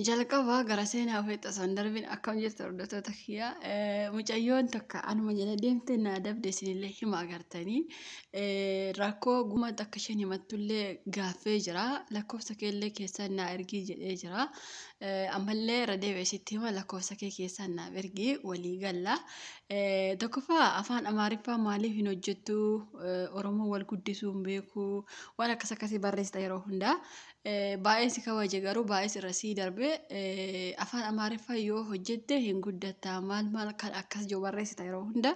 Jalqaba gara seenaa ofii osoo hin darbiin akkam jirtu hordoftoota kiyya. Mucayyoon takka anuma jala deemtee na dabde isinillee hima agartanii. Rakkoo gumaatti akka isheen himattullee gaaffee jira. Lakkoofsa keellee keessaan na ergii jedhee jira. Ammallee irra deebi'ee sitti hima lakkoofsa kee keessaan naaf ergii walii galla. Tokkoffaa afaan Amaariffaa maaliif hin hojjettu? Oromoo wal guddisuu hin beeku. Waan akkas akkasii barreessita yeroo hundaa. Baay'ee si kabaje garuu baay'ee irra sii darbe afaan Amaariffaa yoo hojjette hin guddatta maal kan akkas jiru barreessita yeroo hunda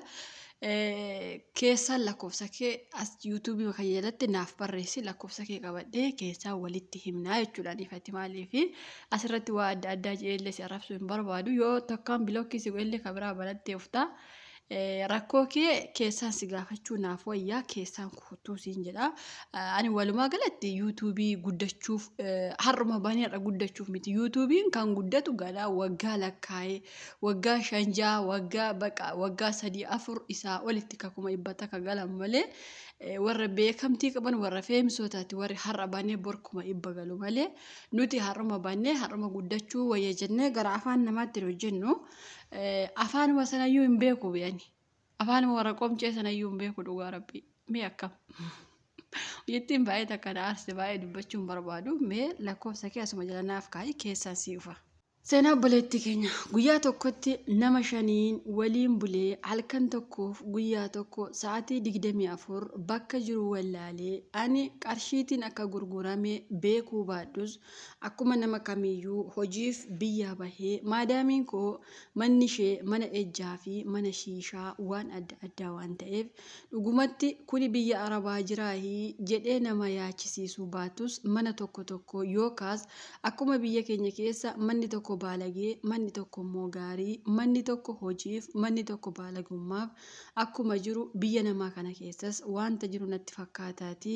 keessaan lakkoofsa kee as yuutuubii kan jalatti naaf barreessi lakkoofsa kee qabadhee keessaa walitti himnaa jechuudha ifatti maaliifi asirratti waa adda addaa jedhee si arrabsuu hin barbaadu yoo takkaan bilookkii si godhee kabiraa banattee uftaa. Rakkoo kee keessaan si gaafachuu naaf wayyaa keessaan kutuu siin jedha. Ani walumaa galatti yuutuubii guddachuuf har'uma baneerra guddachuuf miti yuutuubiin kan guddatu gadaa waggaa lakkaa'ee waggaa 5 waggaa 3-4 isaa olitti kakuma ibbata ka galan malee warra beekamtii qaban warra feemsootaati warri har'a banee borkuma ibba galu malee nuti har'uma banee har'uma guddachuu wayya jennee gara afaan namaatti hojjennu. Afaanuma sanayyuu hin beeku beeyani. Afaanuma warra qomcee sanayyuu hin beeku dhugaa rabbii. Mee akkam. Jettiin baay'ee takka na aarse baay'ee dubbachuu hin barbaadu. Mee lakkoofsa kee asuma jala naaf kaa'i keessaan si ufa. Seenaa obboleettii keenya guyyaa tokkotti nama 5 waliin bulee halkan tokkoof guyyaa tokko sa'aatii 24 bakka jiru wallaalee ani qarshiitiin akka gurgurame beekuu baadhus akkuma nama kamiyyuu hojiif biyyaa bahee maadaamiin koo manni ishee mana ejjaa fi mana shiishaa waan adda addaa waan ta'eef dhugumatti kuni biyya arabaa jiraahii jedhee nama yaachisiisuu baatus mana tokko yookaas akkuma biyya keenya keessa manni tokko baalagee manni tokko immoo gaarii manni tokko hojiif manni tokko baalagummaaf akkuma jiru biyya namaa kana keessas wanta jiru natti fakkaataati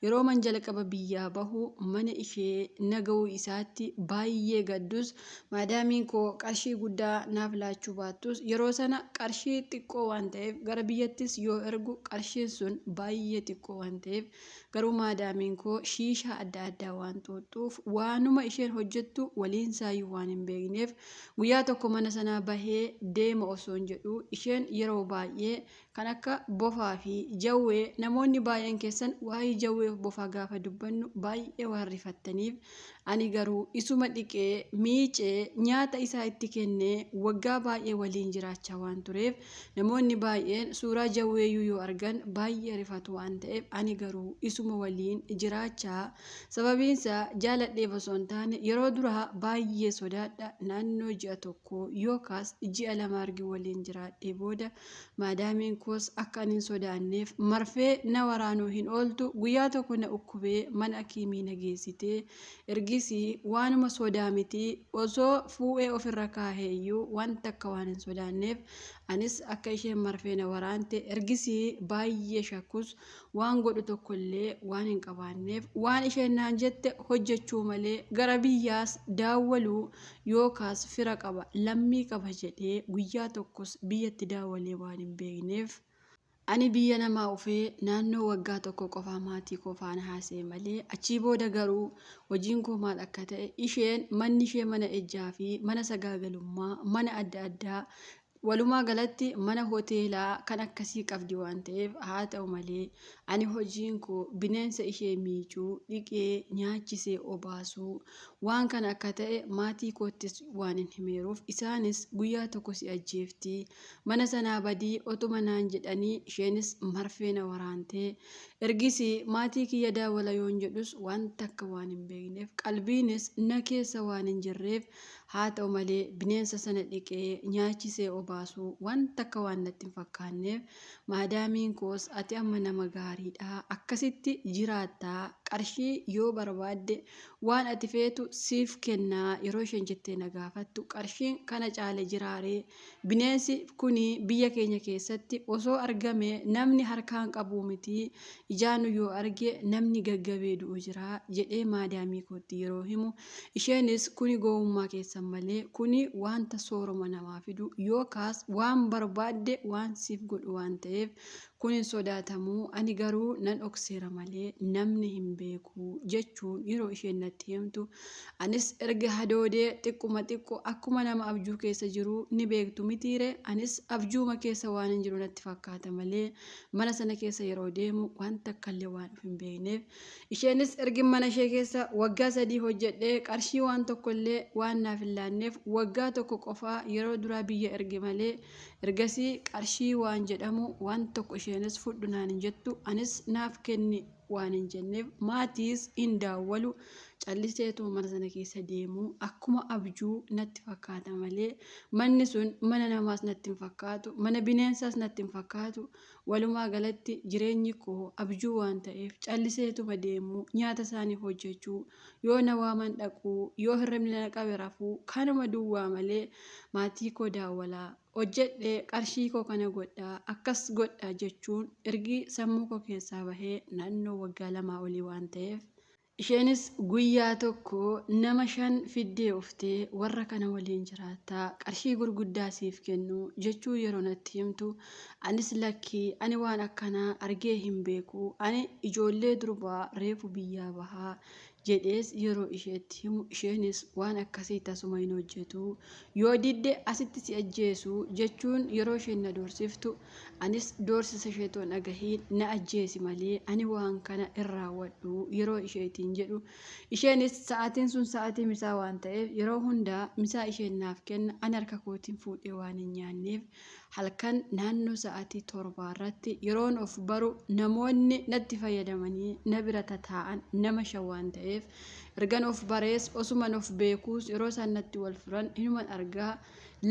yeroo man jalqaba biyyaa bahu mana ishee nagahuu isaatti baay'ee gaddus maadaamiin koo qarshii guddaa naaf laachuu baattus yeroo sana qarshii xiqqoo waan ta'eef gara biyyattis yoo ergu qarshiin sun baay'ee xiqqoo waan ta'eef garuu maadaamiin koo shiishaa adda addaa waan xuuxuuf waanuma isheen hojjettu waliin saayyuu waan hin beekneef guyyaa tokko mana sanaa bahee deema osoo hin jedhu isheen yeroo baay'ee kan akka bofaa fi jawwee namoonni baay'een keessan waa'ee jawwee bofaa gaafa dubbannu baay'ee waan rifattaniif ani garuu isuma dhiqee miicee nyaata isaa itti kennee waggaa baay'ee waliin jiraachaa waan tureef namoonni baay'een suuraa jawweeyyuu yoo argan baay'ee rifatu waan ta'eef ani garuu isuma waliin jiraachaa sababiinsa jaaladheef osoo hin taane yeroo duraa baay'ee sodaadha naannoo ji'a tokko yookaas ji'a 2 argi waliin jiraadhee booda maadaamiin koos akka ani hin sodaanneef marfee na waraanuu hin ooltu guyyaa tokko na ukkubee mana akiimii na geessitee ergisii waanuma sodaa miti osoo fuudhee ofirra kaaheeyyuu wanta akka waan hin sodaanneef anis akka isheen marfee na waraante ergisii baay'ee shakkus waan godhu tokkollee waan hin qabaanneef waan isheen naan jette hojjechuu malee gara biyyaas daawwaluu yookaas fira qaba lammii qaba jedhee guyyaa tokkos biyyatti daawwalee waan hin beekneef ani biyya namaa ufee naannoo waggaa tokko qofaa maatii qofaan haasee malee achii booda garuu hojiin koo maal akka ta'e isheen manni ishee mana ejjaa fi mana sagaagalummaa mana adda addaa walumaa galatti mana hoteelaa kan akkasii qabdi waan ta'eef haa ta'u malee ani hojiin koo bineensa ishee miicuu dhiqee nyaachisee obaasuu waan kana akka ta'e maatii koottis waan hin himeeruuf isaanis guyyaa tokko si ajjeefti mana sanaa badii otuma naan jedhanii isheenis marfee na waraantee ergisii maatii kiyya daawwala yoon jedhus wanta akka waan hin beekneef qalbiinis na keessa waan hin jirreef haa ta'u malee bineensa sana dhiqee nyaachisee obaasuu wanta akka waan natti hin fakkaanneef maadaamiin koos ati amma nama gaariidha akkasitti jiraattaa qarshii yoo barbaadde waan ati feetu siif kennaa yeroo isheen jettee na gaafattu qarshiin kana caale jiraaree bineensi kuni biyya keenya keessatti osoo argame namni harkaan qabuu miti ijaanu yoo arge namni gaggabee du'u jira jedhee maadaamii kootti yeroo himu isheenis kuni gowwummaa keessan malee kuni wanta sooroma namaa fidu yookaas waan barbaadde waan siif godhu waan ta'eef kun hin sodaatamu ani garuu nan dhokseera malee namni hin beeku jechuun yeroo isheen natti himtu anis erga hadoodee xiqqoo akkuma nama abjuu keessa jiru ni beektu mitiire anis abjuuma keessa waan hin jiru natti fakkaata malee mana sana keessa yeroo deemu wanta akkallee waan hin beekneef isheenis ergi mana ishee keessa waggaa 3 hojjedhee qarshii waan tokkollee waan naaf hin laanneef waggaa tokko qofaa yeroo duraa biyya erge malee ergasii qarshii waan jedhamu waan tokko isheenis fudhu naan hin jettu anis naaf kenni waan hin jenneef maatiis hin daawwalu calliseetu mana sana keessa deemu akkuma abjuu natti fakkaata malee manni sun mana namaas natti hin fakkaatu mana bineensaas natti hin fakkaatu walumaa galatti jireenyi koo abjuu waan ta'eef calliseetu deemu nyaata isaanii hojjechuu yoo na waaman dhaquu yoo hirribni na qabe rafuu kanuma duwwaa malee maatii koo daawwalaa hojjedhee qarshii koo kana godhaa akkas godhaa jechuun ergi sammuu koo keessaa bahee naannoo waggaa 2 olii waan ta'eef isheenis guyyaa tokko nama 5 fiddee uftee warra kana waliin jiraataa qarshii gurguddaa siif kennu jechuu yeroo natti himtu anis lakkii ani waan akkanaa argee hin beeku ani ijoollee durbaa reefu biyyaa bahaa jedhees yeroo isheetti himu isheenis waan akkasii tasuma hin hojjetu yoo didde asitti si ajjeesu jechuun yeroo isheen na doorsiftu anis doorsisa isheetoo dhagahiin na ajjeesi malee ani waan kana hin raawwadhu yeroo isheetiin jedhu isheenis sa'aatiin sun sa'aatii misaa waan ta'eef yeroo hundaa misaa isheen naaf kenna ani harka kootiin fuudhee waan hin nyaanneef halkan naannoo sa'aatii 7 irratti yeroon of baru namoonni natti fayyadamanii na bira taa'an nama 5 waan ta'eef ergan of barees osuman of beekuus yeroo isaan natti wal furan inuman argaa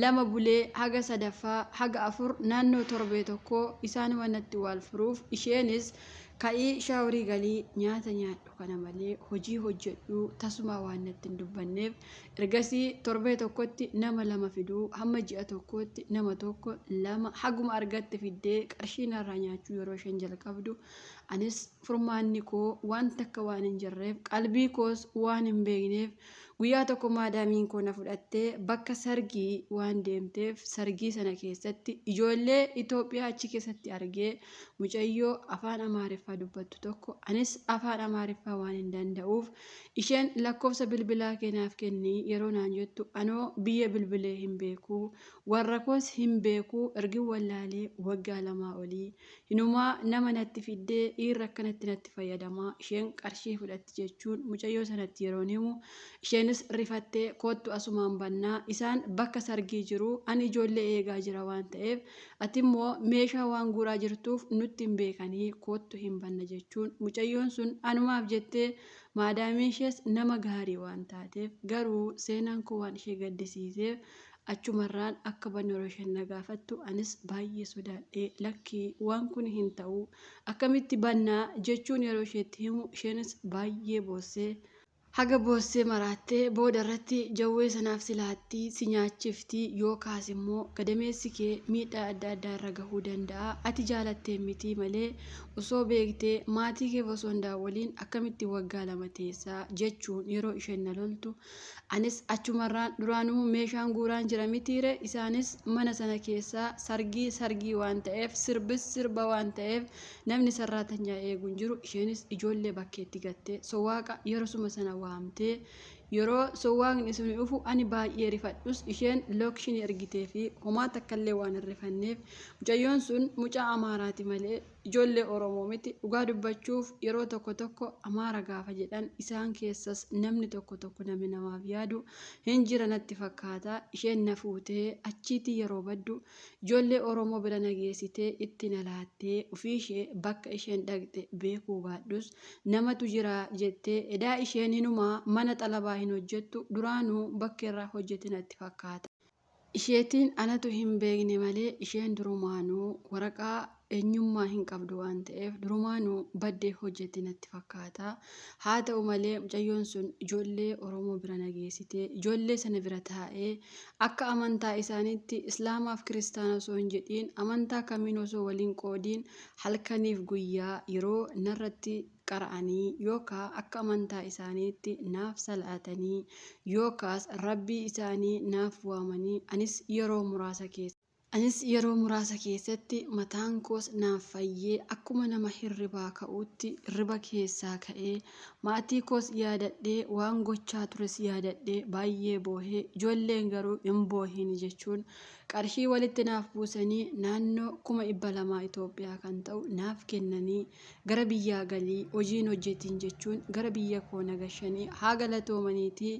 2 bulee haga 3ffaa haga 4 naannoo torbee tokko isaanuma natti wal furuuf isheenis ka'ii shaaworii galii nyaata nyaadhu kana malee hojii hojjedhu tasuma waan natti hin dubbanneef ergasii torbee tokkotti nama 2 fiduu hamma ji'a tokkotti nama 1 2 haguma argatte fiddee qarshii narraa nyaachuu yeroo isheen jalqabdu anis furmaanni koo waan takka waan hin jirreef qalbii koos waan hin beekneef guyyaa tokko maadaamiin koo na fudhattee bakka sargii waan deemteef sargii sana keessatti ijoollee Itoophiyaa achi keessatti argee mucayyoo afaan Amaariffaa dubbattu tokko anis afaan Amaariffaa waan hin danda'uuf isheen lakkoofsa bilbilaa keenaaf kenni yeroo naan jettu anoo biyya bilbilee hin beeku warra koos hin beeku ergi wallaalee waggaa 2 olii hinumaa nama natti fiddee dhiirra akkanatti natti fayyadamaa isheen qarshii fudhatti jechuun mucayyoo sanatti yeroon himu isheenis rifattee koottu asumaan bannaa isaan bakka sargii jiru ani ijoollee eegaa jira waan ta'eef ati immoo meeshaa waan guuraa jirtuuf nutti hin beekanii koottu hin banna jechuun mucayyoon sun anumaaf jettee maadaamii ishees nama gaarii waan taateef garuu seenaan koo waan ishee gaddisiiseef achumarraan akka banne yeroo isheen na gaafattu anis baay'ee sodaadhee lakkii waan kun hin ta'u akkamitti bannaa jechuun yeroo isheetti himu isheenis baay'ee boossee haga boossee maraattee booda irratti jawwee sanaaf silaattii si nyaachiftii yookaas immoo gadameessi kee miidhaa adda addaa irra gahuu danda'a ati jaalattee miti malee osoo beektee maatii kee osoo hin daawwaliin akkamitti waggaa 2 teessaa jechuun yeroo isheen na loltu anis achumarraan duraanuu meeshaan guuraan jira mitiire isaanis mana sana keessaa sargii waan ta'eef sirba waan ta'eef namni sarraatanyaa eeguun jiru isheenis ijoollee bakkeetti gattee sowaaqa yerosuma sana waamtee yeroo sowwaaqni sun dhufu ani baay'ee rifadhus isheen lookshinii ergitee fi homaa takkallee waan hin rifanneef mucayyoon sun mucaa Amaaraati malee ijoollee Oromoo miti dhugaa dubbachuuf yeroo tokko Amaara gaafa jedhan isaan keessas namni tokko namni namaaf yaadu hin jira natti fakkaata isheen na fuutee achiitii yeroo baddu ijoollee Oromoo bira nageessitee itti na laattee ofii ishee bakka isheen dhaqxe beekuu baadhus namatu jira jettee edaa isheen hinumaa mana xalabaa hin hojjettu duraanuu bakka irraa hojjete natti fakkaata. Isheetiin anatu hin beekne malee isheen durumaanuu waraqaa eenyummaa hin qabdu waan ta'eef durumaanuu baddee hojjete natti fakkaata. Haa ta'u malee mucayyoon sun ijoollee Oromoo bira nageessitee ijoollee sana bira taa'ee akka amantaa isaaniitti Islaamaaf Kiristaana osoo hin jedhiin amantaa kamiin osoo waliin qoodiin halkaniif guyyaa yeroo narratti qara'anii yookaan akka amantaa isaaniitti naaf salaatanii yookaas rabbii isaanii naaf waamanii anis yeroo muraasa keessa Anis yeroo muraasa keessatti mataan koos naaf fayyee akkuma nama hirribaa ka'uutti hirriba keessaa ka'ee maatii koos yaadadhee waan gochaa tures yaadadhee baay'ee boohee ijoolleen garuu hin boohin jechuun qarshii walitti naaf buusanii naannoo 200,000 Itoophiyaa kan ta'u naaf kennanii gara biyyaa galii hojiin hojjetiin jechuun gara biyya koo nagashanii haa galatoomaniitii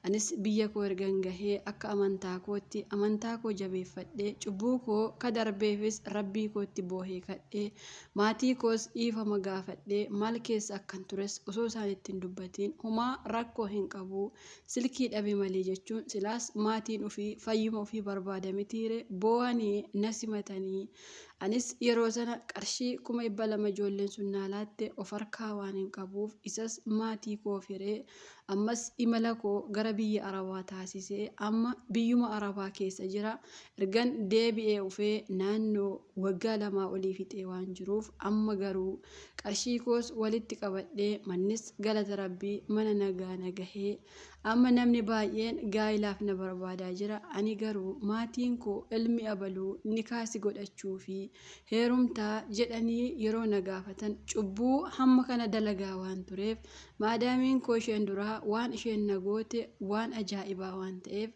anis biyya koo ergan gahee akka amantaa kootti amantaa koo jabeeffadhee cubbuu koo kadarbeefis rabbii kootti boohee kadhee maatii koos dhiifama gaafadhee maal keessa akkan tures osoo isaan ittiin dubbatiin humaa rakkoo hin qabu silkii dhabe malee jechuun silaas maatiin ofii fayyuma ofii barbaadamitiire boo'anii na simatanii anis yeroo sana qarshii 200,000 ijoolleen sun naa laatte of harkaa waan hin qabuuf isas maatii koo firee ammas imala koo gara biyya arabaa taasisee amma biyyuma arabaa keessa jira ergan deebi'ee ufee naannoo waggaa 2 olii fixee waan jiruuf amma garuu qarshii koos walitti qabadhee mannis galata rabbii mana nagaa nagahee amma namni baay'een gaa'ilaaf na barbaadaa jira ani garuu maatiin koo ilmi abaluu ni kaasi godhachuu fi heerumtaa jedhanii yeroo na gaafatan cubbuu hamma kana dalagaa waan tureef maadaamiin koo isheen duraa waan isheen na goote waan ajaa'ibaa waan ta'eef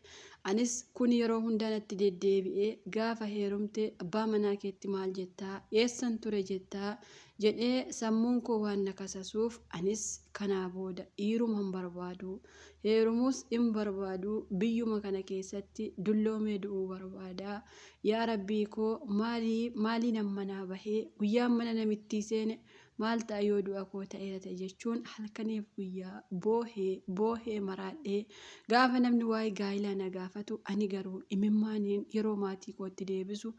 anis kun yeroo hundaa natti deddeebi'ee gaafa heerumte abbaa manaa keetti maal jettaa eessan ture jettaa jedhee sammuun koo waan na kasasuuf anis kanaa booda dhiiruma hin barbaadu heerumuus hin barbaadu biyyuma kana keessatti dulloomee du'uu barbaada yaa rabbii koo maalii nama manaa bahee guyyaan mana namittii seene maal ta'a yoo du'a koo ta'eera ta'e jechuun halkaniif guyyaa boohee maraadhee gaafa namni waa'ee gaa'ilaa na gaafatu ani garuu imimmaaniin yeroo maatii kootti deebisu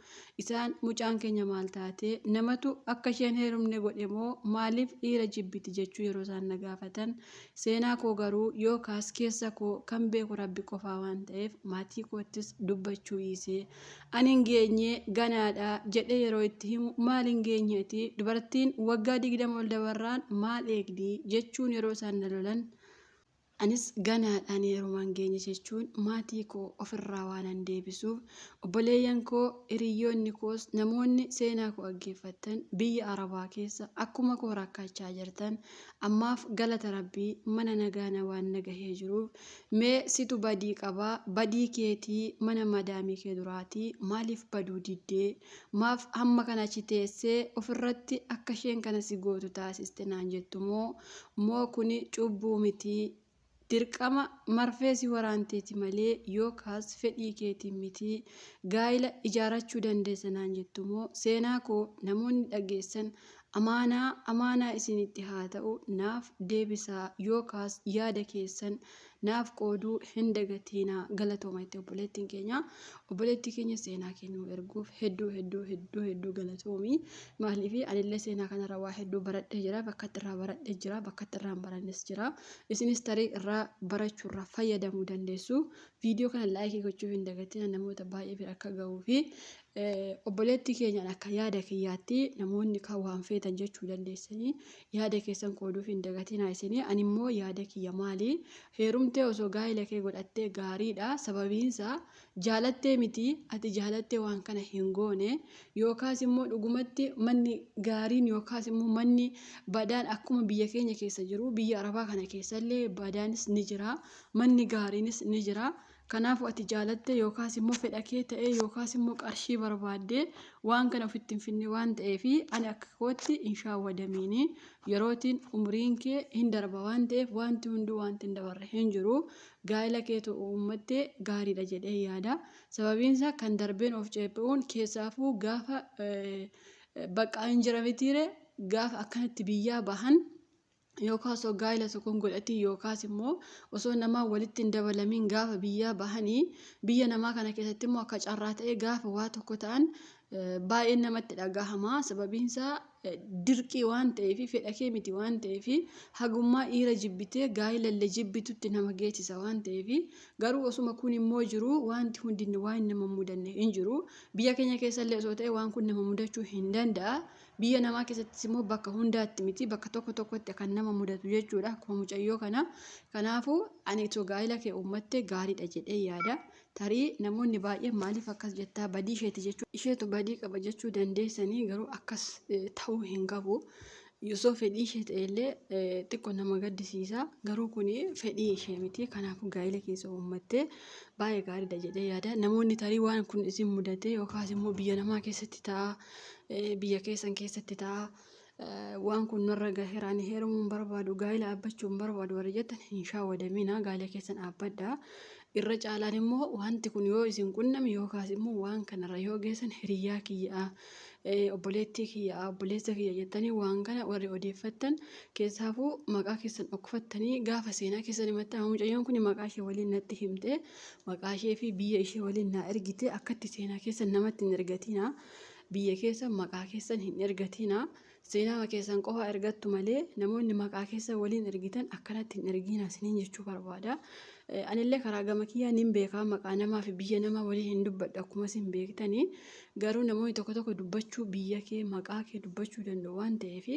isaan mucaan keenya maal taatee namatu akka isheen heerumne godhe moo maaliif dhiira jibbiti jechuu yeroo isaan na gaafatan seenaa koo garuu yookaas keessa koo kan beeku rabbi qofaa waan ta'eef maatii koottis dubbachuu dhiisee ani hin geenye ganaadha jedhee yeroo itti himu maal hin geenyeeti dubartiin waggaa 20 ol dabarraan maal eegdii jechuun yeroo isaan na lolan anis ganaadhaan yeromaan geenye jechuun maatii koo ofirraa waanan deebisuuf obboleeyyan koo hiriyoonni koos namoonni seenaa koo dhaggeeffatan biyya arabaa keessa akkuma koo rakkachaa jirtan ammaaf galata rabbii mana nagaana waan nagahee jiruuf mee situ badii qabaa badii keetii mana madaamii kee duraatii maaliif baduu diddee maaf hamma kana achi teessee ofirratti akka isheen kana si gootu taasiste naan jettu moo kuni cubbuu mitii dirqama marfeesi waraanteeti malee yookaas fedhii keetiin miti gaa'ila ijaarachuu dandeessa naan jettu moo seenaa koo namoonni dhageessan amaanaa isinitti haa ta'u naaf deebisaa yookaas yaada keessan naaf qooduu hin dagatiinaa galatooma itti obboleettii keenya seenaa kennuu erguuf hedduu galatoomii maaliif anillee seenaa kanarra waa hedduu baradhee jira bakka irraa baradhee jira bakka irraa hin barannes jira isinis tarii irraa barachuurraa fayyadamuu dandeessu viidiyoo kana laayikii gochuu hin dagatiin namoota baay'ee bira akka gahuu fi obboleettii keenyaan akka yaada kiyyaatti namoonni kan waan feetan jechuu dandeessanii yaada keessan qooduuf hin dagatinaa isinii ani immoo yaada kiyya maali heerumtee osoo gaa'ila kee godhattee gaariidha sababiinsaa jaalattee miti ati jaalattee waan kana hin goone yookaas immoo dhugumatti manni gaariin yookaas immoo manni badaan akkuma biyya keenya keessa jiru biyya arabaa kana keessallee badaanis ni jira manni gaariinis ni jira kanaaf ati jaalatte yookaas immoo fedha kee ta'e yookaas immoo qarshii barbaadde waan kana ofitti hin finne waan ta'eef ani akka kootti hin shaawwadamiini yerootiin umriin kee hin darba waan ta'eef wanti hunduu wanti hin dabarre hin jiru gaa'ila keetu uummattee gaariidha jedhee yaada sababiinsaa kan darbeen of ceephuun keessaafuu gaafa bakka hin jiramitiire gaafa akkanatti biyyaa bahan yookaas gaa'ila tokkoon godhati yookaas immoo osoo namaa walitti hin dabalamin gaafa biyyaa bahanii biyya namaa kana keessatti immoo akka carraa ta'e gaafa waa tokko ta'an baay'ee namatti dhagahama sababiinsaa dirqii waan ta'eef fedha kee miti waan ta'eef hagummaa dhiira jibbitee gaa'elallee jibbitutti nama geessisa waan ta'eef garuu osuma kun immoo jiru wanti hundinni waan nama mudanne hin jiru. Biyya keenya keessallee osoo ta'e waan kun nama mudachuu hin danda'a. Biyya namaa keessattis immoo bakka hundaatti miti bakka tokko tokkotti kan nama mudatu jechuudha akkuma mucayyoo kana. Kanaafuu ani itoo gaa'ela kee uummatte gaariidha jedhee yaada. Tarii namoonni baay'een maaliif akkas jettaa badii isheeti jechuu isheetu badii qaba jechuu dandeessanii garuu akkas ta'uu hin qabu. Yosoo fedhii ishee ta'ellee xiqqoo nama gaddisiisa garuu kun fedhii ishee miti kanaafuu gaa'ela keessa uummattee baay'ee gaariidha jedhee yaada. Namoonni tarii waan kun isin mudate yookaas immoo biyya namaa keessatti ta'a biyya keessan keessatti ta'a. Waan kun narra gaheera ani heerumuu hin barbaadu gaa'ela dhaabbachuu hin barbaadu warri jettan hin shaawadamina gaa'ela keessan dhaabbadhaa. Irra caalaan immoo wanti kun yoo isin qunname yookaas immoo waan kanarra yoo geessan hiriyyaa kiyyaa obboleettii kiyyaa obboleessa kiyya jettanii waan kana warri odeeffattan keessaafuu maqaa keessan dhokfattanii gaafa seenaa keessan himattan mucayyoon kun maqaa ishee waliin natti himte maqaa ishee fi biyya ishee waliin na ergite akkatti seenaa keessan namatti hin ergatina biyya keessan maqaa keessan hin ergatina. Seenaa keessan qofa ergattu malee namoonni maqaa keessan waliin ergitan akkanatti hin ergina isiniin jechuu barbaada. Anillee karaa gama kiyyaan hin beekaa maqaa namaa fi biyya namaa waliin hin dubbadhu akkuma isin beektanii garuu namoonni tokko tokko dubbachuu biyya kee maqaa kee dubbachuu danda'u waan ta'eef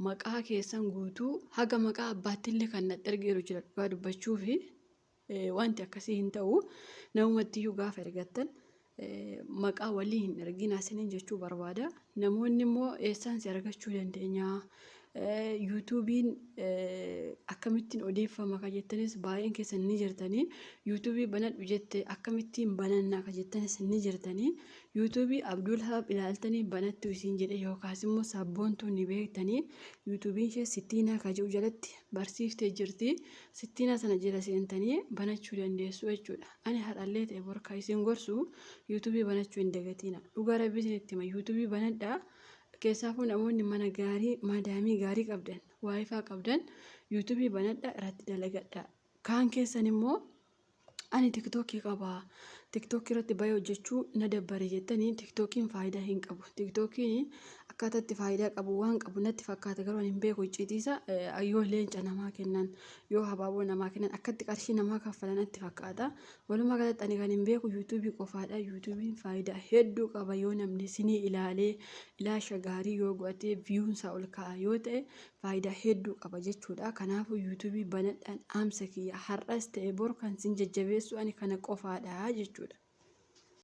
maqaa keessan guutuu haga maqaa abbaattillee kan natti ergeeru jira dhugaa dubbachuu fi wanti akkasii hin ta'u namumattiyyuu gaafa ergattan. Maqaa walii hin ergina isiniin jechuu barbaada. Namoonni immoo eessaan si argachuu dandeenya? YouTube'n akkamittiin odeeffama kan jettanis baay'een keessan ni jirtanii. YouTube'n banadhu jette akkamittiin banannaa kan jettanis ni jirtanii. YouTube'n Abdul Habab ilaaltanii banattu isin jedhe yookaas immoo sabboontuu ni beektanii. YouTube'n ishee sittiinaa kan jedhu jalatti barsiiftee jirti. Sittiinaa sana jala seentanii banachuu dandeessu jechuudha. Ani har'allee ta'e borkaa isin gorsu YouTube'n banachuu hin dagatina. Dhugaa rabbiin itti hima YouTube'n banadhaa. Keessaafuu namoonni mana gaarii maadaamii gaarii qabdan waayifaa qabdan YouTube'n banadhaa irratti dalagadhaa. Kaan keessan immoo ani TikTokii qabaa TikTokii irratti bayee hojjechuu na dabbare jettanii TikTokiin faayidaa hin qabu. TikTokiin akkaataatti faayidaa qabu waan qabu natti fakkaata garuu hin beeku icciitiisa yoo leenca namaa kennan yoo habaaboo namaa kennan akkatti qarshii namaa kaffalan natti fakkaata. Walumaa galatti ani kan hin beeku YouTube'n qofaadha. YouTube'n faayidaa hedduu qaba yoo namni isinii ilaalee ilaasha gaarii yoo godhatee viyuunsaa ol ka'a yoo ta'e faayidaa hedduu qaba jechuudha. Kanaafuu YouTube'n banadhaan dhaamsa kiyya har'as ta'e bor kan isin jajjabeessu ani kana qofaadha jechuudha.